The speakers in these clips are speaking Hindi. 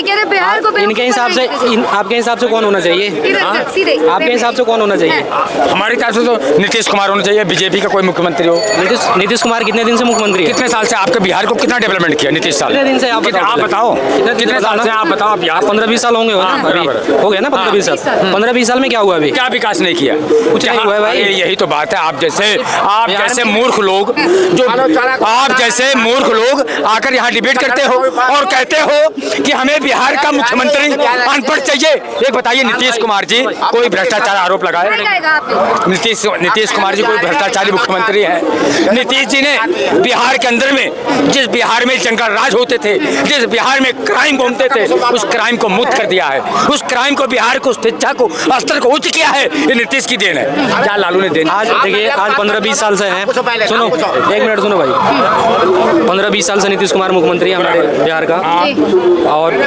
ये कह रहे बिहार को इनके हिसाब से आपके हिसाब से कौन होना चाहिए? आपके हिसाब से कौन होना चाहिए? हमारे हिसाब से तो नीतीश कुमार होना चाहिए, बीजेपी का कोई मुख्यमंत्री हो। नीतीश कुमार कितने दिन से मुख्यमंत्री है? कितने साल से आपके बिहार को कितना डेवलपमेंट किया नीतीश साल? कितने दिन से आप बताओ कितने साल से आप बताओ। बिहार 15-20 साल होंगे अभी हो गया ना 15-20 साल। 15-20 साल में क्या हुआ अभी? क्या विकास नहीं किया? कुछ नहीं हुआ है भाई। यही तो बात है। आप जैसे मूर्ख लोग जो आप जैसे मूर्ख लोग आकर यहाँ डिबेट करते हो और कहते हो कि हमें बिहार का मुख्यमंत्री अनपढ़ चाहिए। एक बताइए नीतीश कुमार जी कोई भ्रष्टाचार आरोप लगाए? नीतीश कुमार जी कोई भ्रष्टाचारी मुख्यमंत्री है? नीतीश जी ने बिहार के अंदर में जिस बिहार में जंगल राज होते थे, जिस बिहार में क्राइम घूमते थे, उस क्राइम को मुक्त कर दिया है। उस क्राइम को बिहार को शिक्षा को स्तर को उच्च किया है। ये नीतीश की देन है। क्या लालू ने देन? आज देखिए आज 15-20 साल से हैं। सुनो 1 मिनट सुनो भाई। 15-20 साल से नीतीश कुमार मुख्यमंत्री है हमारे बिहार का। और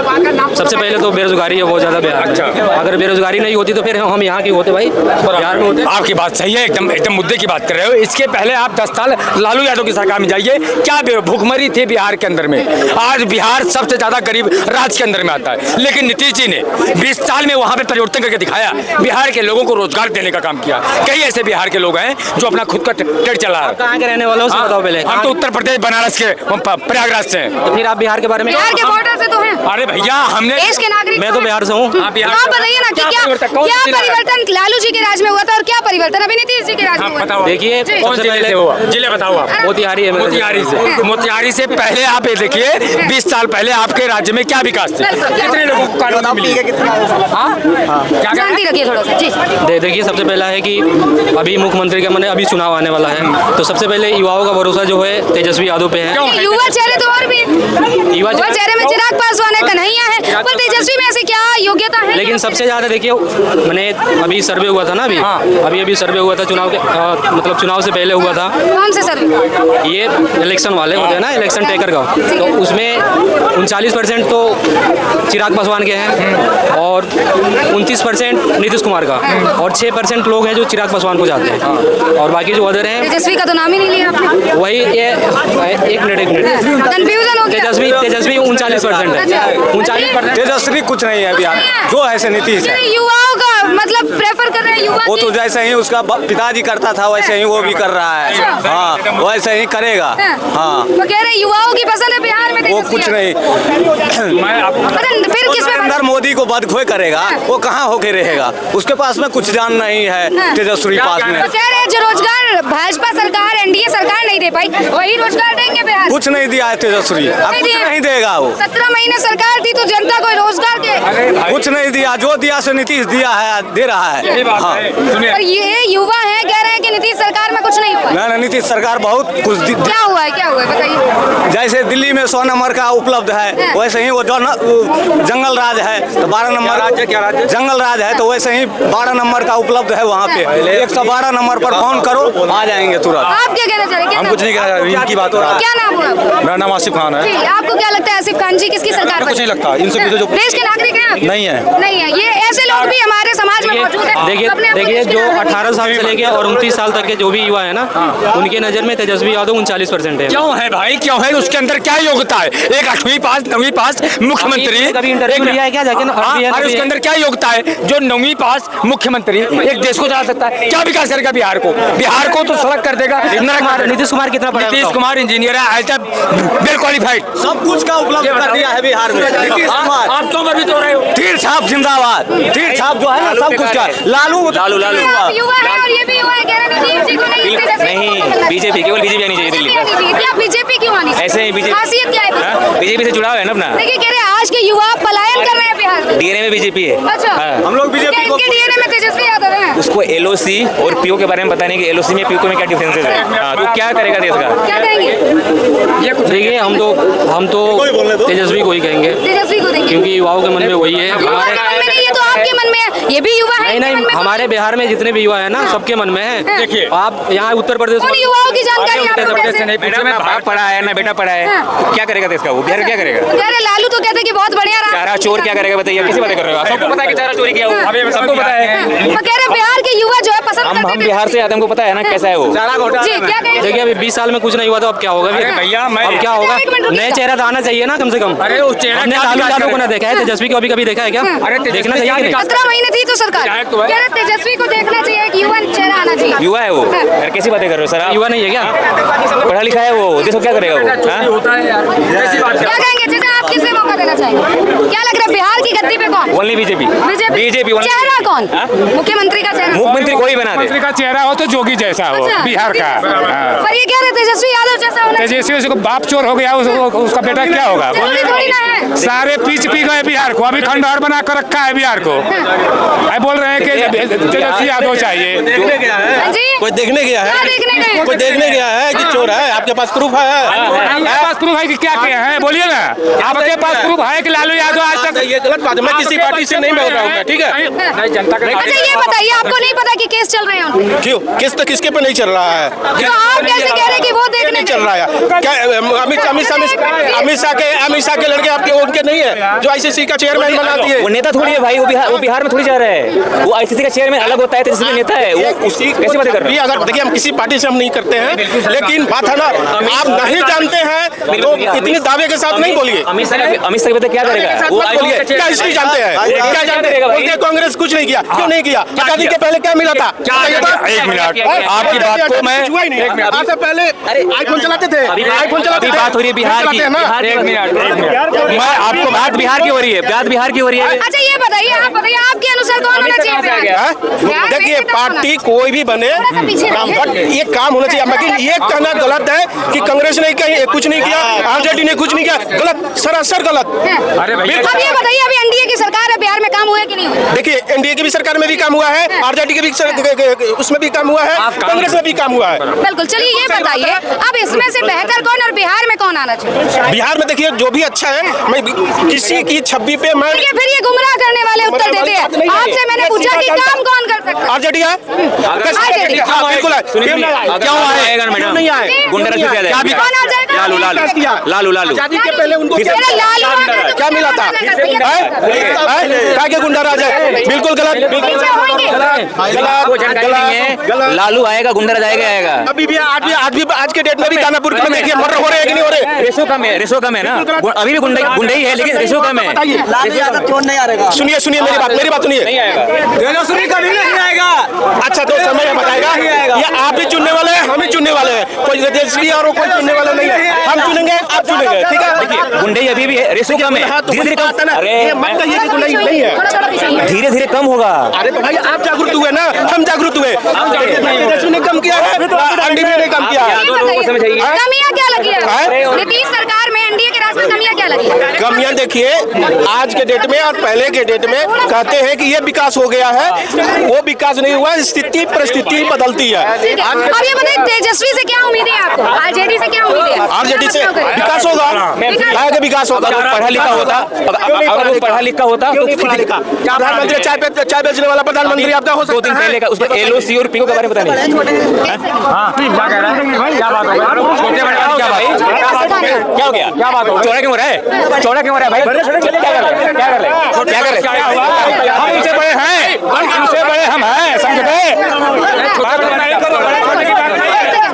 सबसे पहले तो बेरोजगारी है बहुत ज्यादा बिहार में। अगर बेरोजगारी नहीं होती तो फिर हम यहाँ के होते भाई, बिहार में होते। आपकी बात सही है, एकदम मुद्दे की बात कर रहे हो। इसके पहले आप 10 साल लालू यादव की सरकार में जाइए, क्या भुखमरी थी बिहार के अंदर में। आज बिहार सबसे ज्यादा गरीब राज्य के अंदर में आता है, लेकिन नीतीश जी ने 20 साल में वहाँ पे परिवर्तन करके दिखाया। बिहार के लोगों को रोजगार देने का काम किया। कई ऐसे बिहार के लोग हैं जो अपना खुद का ट्रेड चला रहे हैं। कहाँ के रहने वाले हो बताओ पहले? हम तो उत्तर प्रदेश बनारस के प्रयागराज से हैं। तो फिर आप बिहार के बारे में? बिहार के बॉर्डर से तो हैं। अरे भैया हमने देश के नागरिक। मैं तो बिहार से हूँ। आप बताइए ना कि क्या परिवर्तन लालू जी के राज में हुआ था और क्या परिवर्तन अभी नीतीश जी के राज में हुआ था? देखिए कौन से जिले हुआ? जिले बताओ आप। मोतिहारी है। मोतिहारी से पहले आप ये देखिए 20 साल पहले आपके राज्य में क्या विकास थे? कितने लोगों को कानून मिली? शांति रखिए थोड़ा सा जी। देखिए सबसे पहला है कि अभी मुख्यमंत्री का मैंने अभी चुनाव आने वाला है, तो सबसे पहले युवाओं का भरोसा जो है तेजस्वी यादव पे है। युवा चेहरे तो और भी युवा चेहरे में चिराग पासवान है, कन्हैया है, पर तेजस्वी में ऐसी क्या योग्यता है? लेकिन सबसे ज्यादा देखिए मैंने अभी सर्वे हुआ था ना, अभी सर्वे हुआ था चुनाव के मतलब चुनाव से पहले हुआ था। कौन से सर्वे? ये इलेक्शन वाले होते हैं ना, इलेक्शन टेकर का, तो उसमें 39% तो चिराग पासवान के हैं और 29% नीतीश कुमार का और 6% लोग हैं जो चिराग पासवान को जाते हैं और बाकी जो अदर हैं। तेजस्वी का तो नाम ही नहीं लिया आपने। वही ये एक मिनट कंफ्यूजन हो गया। तेजस्वी 39% है। 39% तेजस्वी कुछ नहीं है बिहार, जो ऐसे नीतीश है। युवाओं का मतलब प्रेफर कर रहे हैं युवा। वो तो जैसे ही उसका पिताजी करता था वैसे ही वो भी कर रहा है। हाँ वैसे ही करेगा। हाँ वो कह रहे युवाओं की पसंद है बिहार में। वो कुछ नहीं। फिर किस अंदर मोदी को बदखोई करेगा, वो कहाँ होके रहेगा? उसके पास में कुछ जान नहीं है तेजस्वी पास में। तो कह रहे जो रोजगार भाजपा सरकार एनडीए सरकार नहीं दे पाई, वही रोजगार देंगे बिहार। कुछ नहीं दिया है तेजस्वी, अब कुछ नहीं देगा वो। 17 महीने सरकार थी तो जनता को रोजगार के कुछ नहीं दिया, जो दिया से नीतीश दिया है, दे रहा है। हाँ और ये युवा है कह रहे हैं कि नीतीश सरकार में कुछ नहीं हुआ। नहीं नीतीश सरकार बहुत कुछ क्या हुआ है बताइए। जैसे दिल्ली में 100 नंबर का उपलब्ध है, वैसे ही वो जंगल राज है तो 12 नंबर जंगल राज है तो वैसे ही 12 नंबर का उपलब्ध है वहाँ पे। 112 नंबर पर फोन करो आ जाएंगे तुरंत। आप क्या कहना चाह रहे हैं? हम कुछ नहीं कह रहे, इनकी बात हो रहा है। क्या नाम हुआ आपका? मेरा नाम आसिफ खान है। आपको क्या लगता है आसिफ खान जी किसकी सरकार? कुछ नहीं लगता, इनसे जो देश के नागरिक हैं नहीं है। नहीं है, ये ऐसे लोग भी हमारे समाज में मौजूद है। देखिए जो 18 साल से लेके और 29 साल तक के जो भी युवा है ना, उनके नजर में तेजस्वी यादव 39% है। क्यों है भाई, क्यों है? उसके अंदर क्या योग्यता है? एक 8वीं पास 9वीं पास मुख्यमंत्री कभी इंटरव्यू लिया है क्या जाके? अरे उसके अंदर क्या योग्यता है? जो 9वीं पास मुख्यमंत्री एक देश को चला सकता है, क्या विकास करेगा बिहार को? बिहार को तो सड़क कर देगा। नीतीश कुमार कितना पढ़ा? नीतीश कुमार इंजीनियर है, एज वेल क्वालिफाइड, सब कुछ का उपलब्ध कर दिया है बिहार में नीतीश कुमार। आप तो भी तो रहे हो। तीर छाप जिंदाबाद, तीर छाप जो है ना सब कुछ का। लालू युवा है और ये भी युवा है, कह रहे हैं नीतीश जी को नहीं, बीजेपी केवल बीजेपी आनी चाहिए दिल्ली में। क्या बीजेपी क्यों आनी चाहिए? ऐसे ही बीजेपी खासियत क्या है? बीजेपी से जुड़ाव है ना अपना। देखिए कह रहे हैं आज के युवा पलायन कर रहे हैं बिहार से। डीएनए में बीजेपी है। अच्छा हम लोग बीजेपी को डीएनए में तेजस्वी यादव है। उसको एलओसी और पीओ के बारे में पता नहीं कि एलओसी में पीओ में क्या डिफरेंसेस है। तो क्या करेगा देश का? क्या कहेंगे? देखिए हम तो तेजस्वी को ही कहेंगे, तेजस्वी को देंगे क्योंकि युवाओं के मन में वही है। हमारे मन में नहीं, ये तो आपके मन में है, ये भी युवा है। नहीं हमारे बिहार में जितने भी युवा है ना सबके मन में है। देखिए आप यहाँ उत्तर प्रदेश उन युवाओं की जानकारी आपको कैसे? बेटा बाप पढ़ा है ना बेटा पढ़ा है, तो क्या करेगा देश का? वो बिहार क्या करेगा? कह रहे लालू तो कहते कि बहुत बढ़िया रहा। चारा चोर क्या करेगा बताइए? किसी बात कर रहे हो? सबको पता है कि चारा चोरी किया हुआ, सबको पता है। वो कह रहे बिहार के युवा जो है पसंद हम करते थे। बिहार से आते हैं, हमको पता है ना कैसा है वो। जी क्या कहेंगे? देखिए अभी 20 साल में कुछ नहीं हुआ तो अब क्या होगा? अरे भैया, मैं- अब क्या होगा? एक मिनट रुकिए। नए चेहरा तो आना चाहिए ना कम से कम। अरे उस चेहरा हमने क्या लालू विकास यादव को करेगा? ना देखा है, तेजस्वी को अभी कभी देखा है क्या? अरे तेजस्वी देखना चाहिए क्या कि नहीं? विकास- 17 महीने थी तो सरकार जाहिर तो है। कह रहे तेजस्वी को देखना चाहिए, एक युवा चेहरा आना चाहिए। युवा है वो। हाँ। अरे कैसी बातें कर रहे हो सर आप? युवा नहीं है क्या? पढ़ा लिखा है वो, देखो क्या करेगा वो। हाँ? होता है यार, कैसी बात क्या कहेंगे चाचा, आप किसे मौका देना चाहेंगे? क्या लग रहा है बिहार की गद्दी पे कौन? Only BJP. बीजेपी चेहरा कौन? हाँ? मुख्यमंत्री का चेहरा? मुख्यमंत्री कोई बना दे। मंत्री का चेहरा हो तो जोगी जैसा हो, अच्छा, बिहार का। हाँ। पर ये कह रहे तेजस्वी यादव जैसा होना चाहिए। तेजस्वी उसको बाप चोर हो गया, उसका बेटा क्या होगा? जरूरी थोड़ी ना है। सारे पीच पी गए बिहार को, अभी खंडहर बना कर रखा है बिहार को। अब बोल रहे हैं कि तेजस्वी यादव चाहिए। हाँ जी? कोई देखने गया क्या है? देखने गए? कोई देखने गया है कि चोर है? आपके पास प्रूफ है? आपके पास प्रूफ है कि क्या किया है? बोलिए ना, आपके पास प्रूफ है कि लालू यादव आज तक? ये गलत बात है। मैं किसी पार्टी से नहीं बोल रहा हूँ, ठीक है? नहीं, जनता का अच्छा ये बताइए, आपको नहीं पता कि केस चल रहे हैं उनके? क्यों? किस तो किसके पे नहीं चल रहा है? तो आप कैसे कह रहे हैं कि वो देखने नहीं चल रहा है? क्या अमित शाह के लड़के आपके उनके नहीं है जो आईसीसी का चेयरमैन बना दिए? वो नेता थोड़ी है भाई, वो बिहार में थोड़ी जा रहा है। वो आईसीसी का चेयरमैन अलग होता है, तेजस्वी नेता है वो। कैसी बातें कर रहे भी हो? अगर देखिए, हम किसी पार्टी से हम नहीं करते हैं, लेकिन बात है ना, आप नहीं जानते हैं तो इतनी दावे के साथ नहीं बोलिए। अमित शाह की बातें क्या करेगा वो? बोलिए, क्या हिस्ट्री जानते हैं? क्या जानते हैं? बोलते कांग्रेस कुछ नहीं किया, क्यों नहीं किया? आजादी के पहले क्या मिला था? एक मिनट, आपकी बात को मैं आज से पहले आईफोन चलाते थे, आईफोन चलाते अभी थे। बात हो रही है बिहार की। चलाते हैं ना? मैं आपको बात बिहार की हो रही है, बात बिहार की हो रही है। अच्छा ये बताइए, आप बताइए आपके अनुसार कौन होना चाहिए बिहार में? बिहार में देखिए, नेता कौन पार्टी होना कोई भी बने, थोड़ा सा पीछे रहिए। बट ये काम होना चाहिए। लेकिन ये कहना गलत है कि कांग्रेस ने कहीं कुछ नहीं किया, आरजेडी ने कुछ नहीं किया। गलत, सरासर गलत। चाहिए? अरे भैया, अब ये बताइए, अभी एनडीए की सरकार है, बिहार में काम हुए कि नहीं हुए? देखिए, एनडीए की भी सरकार में भी काम हुआ है, आरजेडी के भी उसमें भी काम हुआ है, कांग्रेस में भी काम हुआ है। बिल्कुल। चलिए ये बताइए, अब इसमें से बेहतर कौन और बिहार में कौन आना चाहिए? बिहार में देखिए, जो भी अच्छा है, मैं किसी की छवि पे मैं देखिए फिर ये गुमराह करने वाले उत्तर देते हैं। आपसे मैंने पूछा कि काम कौन कर सकता है? आरजेडी है, आरजेडी। हाँ, बिल्कुल है। सुनिए, क्यों आएगा मैडम? नहीं आए। गुंडा राज क्या क्या है? कौन आ जाएगा? लालू लालू आजादी के पहले उनको अरे लालू आएगा तो क्या मिला था? क्या क्या गुंडा राज है? बिल्कुल गलत, बिल्कुल पीछे होंगे। वो जानकारी नहीं है। लालू आएगा, गुंडा राज आएगा। अभी भी आज के डेट में भी दानापुर में देखिए मर्डर हो रहे हैं कि नहीं हो रहे? रेशो कम है ना। अभी भी गुंडा ही है, लेकिन रेशो कम है। सुनिए मेरी बात सुनिए। नहीं आएगा। कभी नहीं आएगा। अच्छा तो समय बताएगा। ये आप ही चुनने वाले हैं, हम ही चुनने वाले हैं। कोई तेजस्वी और कोई चुनने वाला नहीं है। हम चुनेंगे, आप चुनेंगे, ठीक है? देखिए, गुंडे अभी भी है, रेशो कम है। धीरे धीरे कम। अरे ये मत कहिए कि गुंडा नहीं है। थोड़ा पीछे होइए। धीरे धीरे कम होगा। अरे तो भाई, आप जागरूक हुए ना, हम जागरूक हुए। तेजस्वी ने कम किया है, एनडीए ने कम किया है। यादव लोगों को समझ आइए। कमियां क्या लगी है? हैं? नीतीश सरकार में, एनडीए के राज में कमियां क्या लगी है? कमियां देखिए, आज के डेट में और पहले के डेट में कहते हैं कि ये विकास हो गया है, वो विकास नहीं हुआ। स्थिति परिस्थिति बदलती है। ठीक है। अब ये बताइए, तेजस्वी से क्या उम्मीद है आपको? आरजेडी से क्या उम्मीद है? आरजेडी से विकास होगा, आगे विकास होगा। अगर वो पढ़ा लिखा होता, अगर वो पढ़ा लिखा होता तो प्रधानमंत्री चाय बेचने वाला प्रधानमंत्री आपका हो 2 सकता दिन है। पहले का उसको एलओसी और पीओ के बारे में पता नहीं। क्या कह रहा है? क्या बात हो गई? छोटे बड़े क्या हो गया? क्या बात हो? चौड़ा क्यों हो रहा है? चौड़ा क्यों हो रहा है भाई? क्या कर रहे? क्या हुआ? हम उनसे बड़े हैं, उनसे बड़े हम हैं, समझ गए?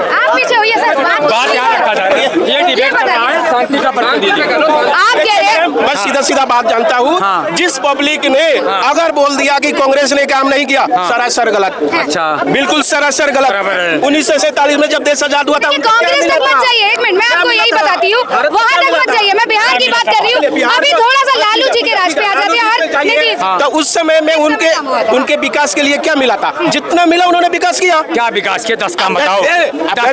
आप पीछे होइए सर। बात यहाँ रखा जाए, ये डिबेट कर रहा है, शांति का प्रतिनिधि दीजिए। आप कह रहे हैं मैं सीधा बात जानता हूँ। जिस पब्लिक ने अगर बोल दिया कि कांग्रेस ने काम नहीं किया, सरासर गलत। अच्छा बिल्कुल सरासर गलत। 1947 में जब देश आजाद हुआ था, कांग्रेस तक मत जाइए। एक मिनट, मैं आपको यही बताती हूँ, वहाँ तक मत जाइए। मैं बिहार की बात कर रही हूँ। अभी थोड़ा सा लालू जी के राज पे आ जाते हैं और नीतीश। तो उस समय में उनके विकास के लिए क्या मिला था? जितना मिला उन्होंने विकास किया। क्या विकास के 10 काम बताओ?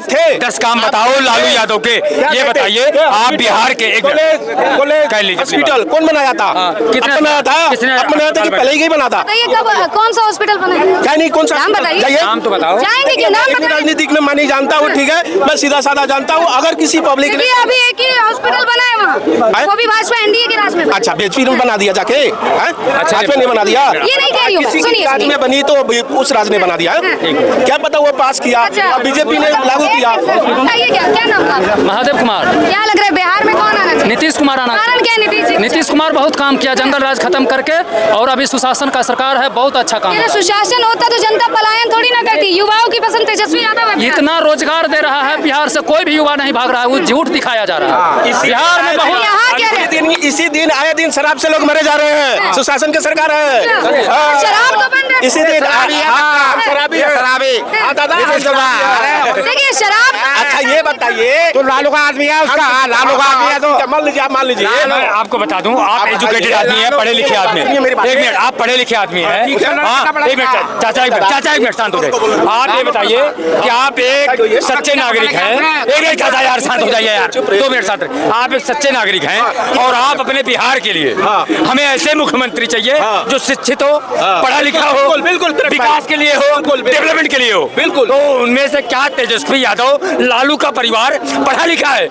थे 10 काम बताओ लालू यादव के। ये बताइए, आप बिहार के एक कह लीजिए हॉस्पिटल कौन बनाया था? कितने बनाया था? अब बनाया था कि पहले ही बना था? बताइए कब, कौन सा हॉस्पिटल बना है? क्या नहीं, कौन सा नाम बताइए। जाइए। नाम तो बताओ। जाएंगे क्यों? नाम मैं बताइए। राजनीतिक में मैं नहीं जानता हूँ, ठीक है? मैं सीधा साधा जानता हूँ। अगर किसी पब्लिक ने क्योंकि अभी एक ही हॉस्पिटल बना है वहाँ, वो भी भाजपा एनडीए के राज में। अच्छा बीजेपी में बना दिया जाके, हैं? अच्छा भाजपा ने बना दिया। ये नहीं कह रही हूँ मैं, किसी की सुनिए, राज सुनिए। में बनी तो उस राज ने बना दिया है। क्या पता वो पास किया, अच्छा। अब बीजेपी ने लागू किया। बताइए क्या नाम हुआ आपका? महादेव कुमार। क्या लग रहा है बिहार में कौन आना चाहिए? नीतीश कुमार आना। कारण क्या है नीतीश जी? नीतीश कुमार बहुत काम किया, जंगल राज खत्म करके, और अभी सुशासन का सरकार है, बहुत अच्छा काम ये है। सुशासन होता तो जनता पलायन थोड़ी ना करती। युवाओं की पसंद तेजस्वी यादव है। इतना रोजगार दे रहा है बिहार से, कोई भी युवा नहीं भाग रहा है, वो झूठ दिखाया जा रहा है। बिहार में बहुत यहाँ क्या है? इसी दिन आए दिन शराब से लोग मरे जा रहे हैं। सुशासन की सरकार है। शराब तो बंद है। इसी दिन शराबी हाँ दादा देखिए शराब। अच्छा ये बताइए तो लालू का आदमी है उसका, लालू का आदमी है तो मान लीजिए, आप मान लीजिए। मैं आपको बता दूं, आप एजुकेटेड आदमी है, पढ़े लिखे आदमी है। एक मिनट, आप पढ़े लिखे आदमी है। हाँ, एक मिनट चाचा, एक मिनट शांत हो जाइए। आप ये बताइए कि आप एक सच्चे नागरिक हैं। एक चाचा यार शांत हो जाइए यार, 2 मिनट शांत रहिए। आप एक सच्चे नागरिक हैं और आप अपने बिहार के लिए हमें ऐसे मुख्यमंत्री चाहिए जो शिक्षित हो, पढ़ा लिखा हो, बिल्कुल विकास के लिए हो, डेवलपमेंट के लिए हो। बिल्कुल। तो उनमें से क्या तेजस्वी यादव, लालू का परिवार पढ़ा लिखा है,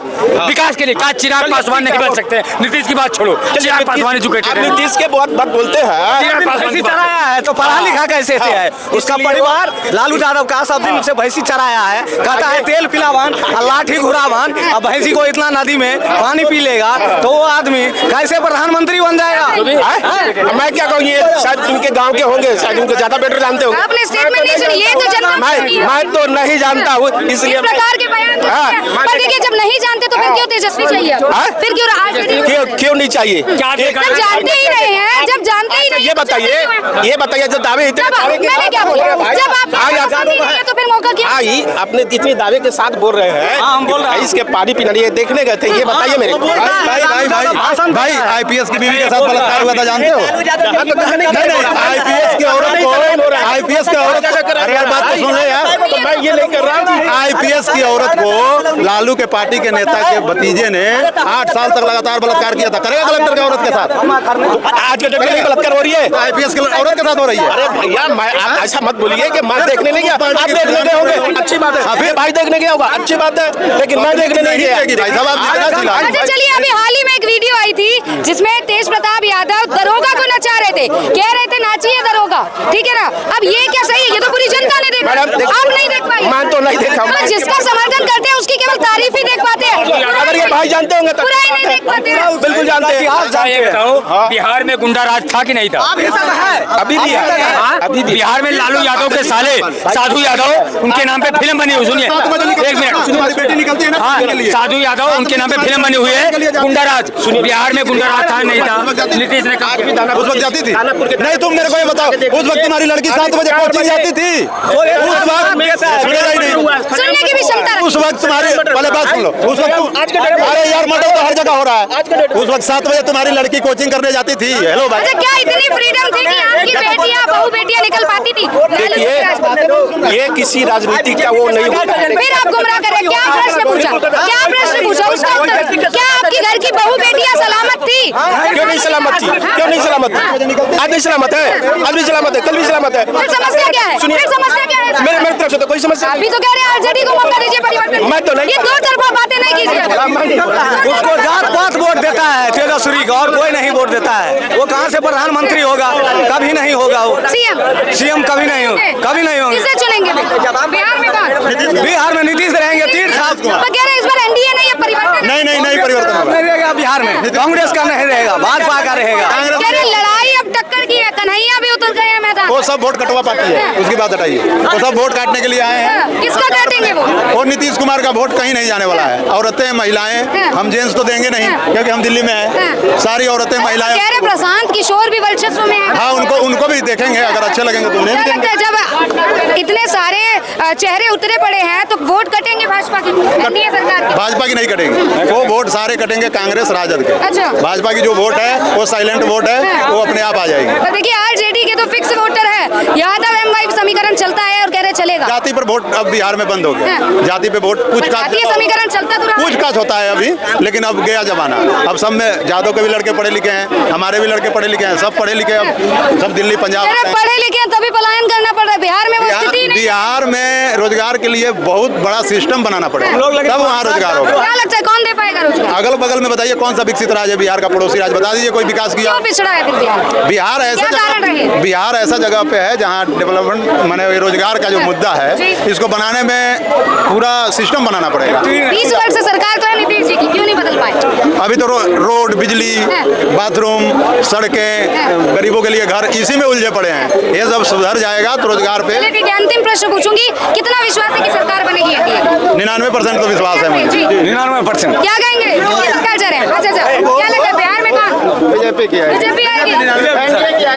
विकास के लिए क्या चिराग पासवान नहीं बन सकते? नीतीश की बात छोड़ो, चिराग पासवान एजुकेटेड है। नीतीश के बहुत बात बोलते हैं। चिराग पासवान की भैंसी बात चराया है तो पढ़ा लिखा कैसे से है? उसका परिवार लालू यादव का सब दिन से भैंसी चराया है। कहता है तेल पिलावान और लाठी घुरावान। अब भैंसी को इतना नदी में पानी पी लेगा तो वो आदमी कैसे प्रधानमंत्री बन जाएगा? मैं क्या कहूँ, ये शायद उनके गांव के होंगे, शायद उनको ज्यादा बेटर जानते होंगे। आपने स्टेटमेंट नहीं सुनी, ये तो जनता मैं तो नहीं जानता हूँ, इसलिए इस प्रकार के बयान तो हाँ। नहीं है। पर देखिए जब नहीं जानते तो फिर क्यों तेजस्वी चाहिए? फिर क्यों आरजेडी? क्यों नहीं चाहिए? जब जानते ही नहीं है, जब जानते ही नहीं ये बताइए जब दावे इतने दावे के मैंने क्या बोला? जब आप जानते ही नहीं है तो फिर मौका क्या? आई अपने इतने दावे के साथ बोल रहे हैं। हम बोल रहे हैं। इसके पानी पीना ये देखने गए थे, ये बताइए मेरे को। भाई आईपीएस की बीवी के साथ बलात्कार हुआ था, जानते हो? नहीं आईपीएस की औरत को, आईपीएस की औरत, अरे यार बात तो सुन ले यार। तो मैं ये नहीं कर रहा हूँ। आईपीएस की औरत को लालू के पार्टी के नेता के भतीजे ने 8 साल तक लगातार बलात्कार किया था। करेगा कलेक्टर की औरत के साथ? आज के डेट में बलात्कार हो रही है। आईपीएस की औरत के साथ हो रही है। अरे भैया मैं आप ऐसा मत बोलिए कि मैं देखने नहीं गया। आप देखने गए होंगे, अच्छी बात है। फिर भाई देखने गया होगा, अच्छी बात है, लेकिन मैं देखने नहीं गया। भाई साहब आप जितना चिल्ला रहे अच्छा चलिए, अभी हाल ही में एक वीडियो आई थी जिसमें तेज प्रताप यादव दरोगा को नचा रहे थे, कह रहे थे नाचिए दरोगा, ठीक है ना? अब ये क्या सही है? ये तो पूरी जनता ने देखा, आप नहीं देख पाए। मैं तो नहीं देखा। मतलब जिसका समर्थन करते हैं उसकी केवल तारीफ ही देख पाते हैं। अगर ये भाई जानते होंगे तो पूरा ही नहीं देख पाते हैं। बिल्कुल जानते हैं। अच्छा ये बताओ, बिहार में गुंडा राज था कि नहीं था? अभी भी है। अभी बिहार में लालू यादव के साले साधु यादव, उनके नाम पे फिल्म बनी हुई, सुनिए एक मिनट। तुम्हारी बेटी निकलती है ना हाँ, के लिए। साधु यादव उनके नाम पे फिल्म बनी हुई है गुंडाराज। बिहार में गुंडाराज था नहीं था? नीतीश ने कहा उस वक्त जाती थी? नहीं तुम मेरे को ये बताओ, उस वक्त तुम्हारी लड़की 7 बजे कोचिंग जाती थी? उस वक्त सुनेगा ही नहीं। सुनने की भी क्षमता रखती है। उस वक्त तुम्हारी पहले बात सुन लो। उस वक्त अरे यार मर्डर तो हर जगह हो रहा है। उस वक्त 7 बजे तुम्हारी लड़की कोचिंग करने जाती थी। हेलो भाई, अच्छा क्या इतनी फ्रीडम थी कि आपकी बेटियां बहू बेटियां निकल पाती थी? देखिए ये किसी राजनीति का वो नहीं होता है। फिर आप गुमराह कर रहे हैं। क्या प्रश्न पूछा? क्या प्रश्न पूछा? उसका उत्तर क्या आपकी घर की बहू बेटियां सलामत थी? क्यों नहीं सलामत थी? क्यों नहीं सलामत थी? आज भी सलामत है, आज भी सलामत है, कल भी सलामत है। फिर समस्या क्या है? फिर समस्या क्या है? मेरे तरफ से तो कोई समस्या अभी तो कह रहे हैं आरजेडी को मौका दीजिए परिवर्तन। मैं तो नहीं। ये दो तरफा बातें नहीं कीजिए। उसको जात पात वोट देता है तेजस्वी को, और कोई नहीं वोट देता है। वो कहाँ से प्रधानमंत्री होगा? कभी नहीं होगा वो। सीएम कभी नहीं हो, कभी नहीं होंगे। किसे चुनेंगे बिहार में? कौन? बिहार में नीतीश रहेंगे 3 साल को। तो कह रहे हैं इस बार एनडीए नहीं है, परिवर्तन नहीं परिवर्तन होगा। नहीं रहेगा बिहार में, कांग्रेस का नहीं रहेगा, भाजपा का रहेगा। कह रहे लड़ाई अब टक्कर की है, कन्हैया भी उतर गए हैं मैदान। वो सब वोट कटवा पाती है, उसकी बात हटाइए। वो सब वोट काटने के लिए आए हैं। किसका काटेंगे वो? और नीतीश कुमार का वोट कहीं नहीं जाने वाला है। औरतें महिलाएं, हम जेंट्स तो देंगे नहीं क्योंकि हम दिल्ली में हैं। सारी औरतें महिलाएं। कह रहे प्रशांत किशोर भी वर्चस्व में है। हाँ उनको भी देखेंगे, अगर अच्छे लगेंगे तो उन्हें भी देंगे। जब इतने सारे चेहरे उतरे पड़े हैं तो वोट कटेंगे भाजपा की, एनडीए सरकार की? भाजपा की नहीं कटेंगे, वो वोट सारे कटेंगे कांग्रेस राजद के। अच्छा। भाजपा की जो वोट है वो साइलेंट वोट है, वो अपने आप आ जाएगी। तो देखिए आरजेडी के तो फिक्स वोटर है। यादव एम वाई समीकरण चलता है और कह रहे चलेगा। जाति पर वोट अब बिहार में बंद हो गया। हाँ। जाति पे वोट पूछताछ जातीय समीकरण चलता तो रहा है। पूछताछ होता है अभी, लेकिन अब गया जमाना। अब सब में यादव के भी लड़के पढ़े लिखे हैं, हमारे भी लड़के पढ़े लिखे हैं, सब पढ़े लिखे, अब सब दिल्ली पंजाब अरे पढ़े लिखे हैं तभी पलायन करना पड़ रहा है। बिहार में वो स्थिति नहीं। बिहार में रोजगार के लिए बहुत बड़ा सिस्टम बनाना पड़ेगा, तब वहाँ रोजगार होगा। क्या लगता है कौन दे पाएगा रोजगार? अगल बगल में बताइए कौन सा विकसित राज्य है बिहार का, पड़ोसी राज्य बता दीजिए कोई विकास किया। क्यों पिछड़ा है फिर बिहार? बिहार ऐसा क्या कारण रहे? जगह, बिहार ऐसा जगह पे है जहाँ डेवलपमेंट माने रोजगार का जो मुद्दा है, जी। इसको बनाने में पूरा सिस्टम बनाना पड़ेगा। 20 वर्ष से सरकार तो है नीतीश जी की, क्यों नहीं बदल पाए? अभी तो रोड, बिजली, बाथरूम, सड़कें, गरीबों के लिए घर, इसी में उलझे पड़े हैं। ये सब सुधर जाएगा तो रोजगार पे। चलिए ठीक है, अंतिम प्रश्न पूछूंगी, कितना विश्वास है कि सरकार बनेगी एनडीए? 99% तो विश्वास है मुझे। 99%। क्या कहेंगे? क्या कह रहे हैं? अच्छा, क्या लगता है बिहार में कौन? बीजेपी की है। बीजेपी आएगी।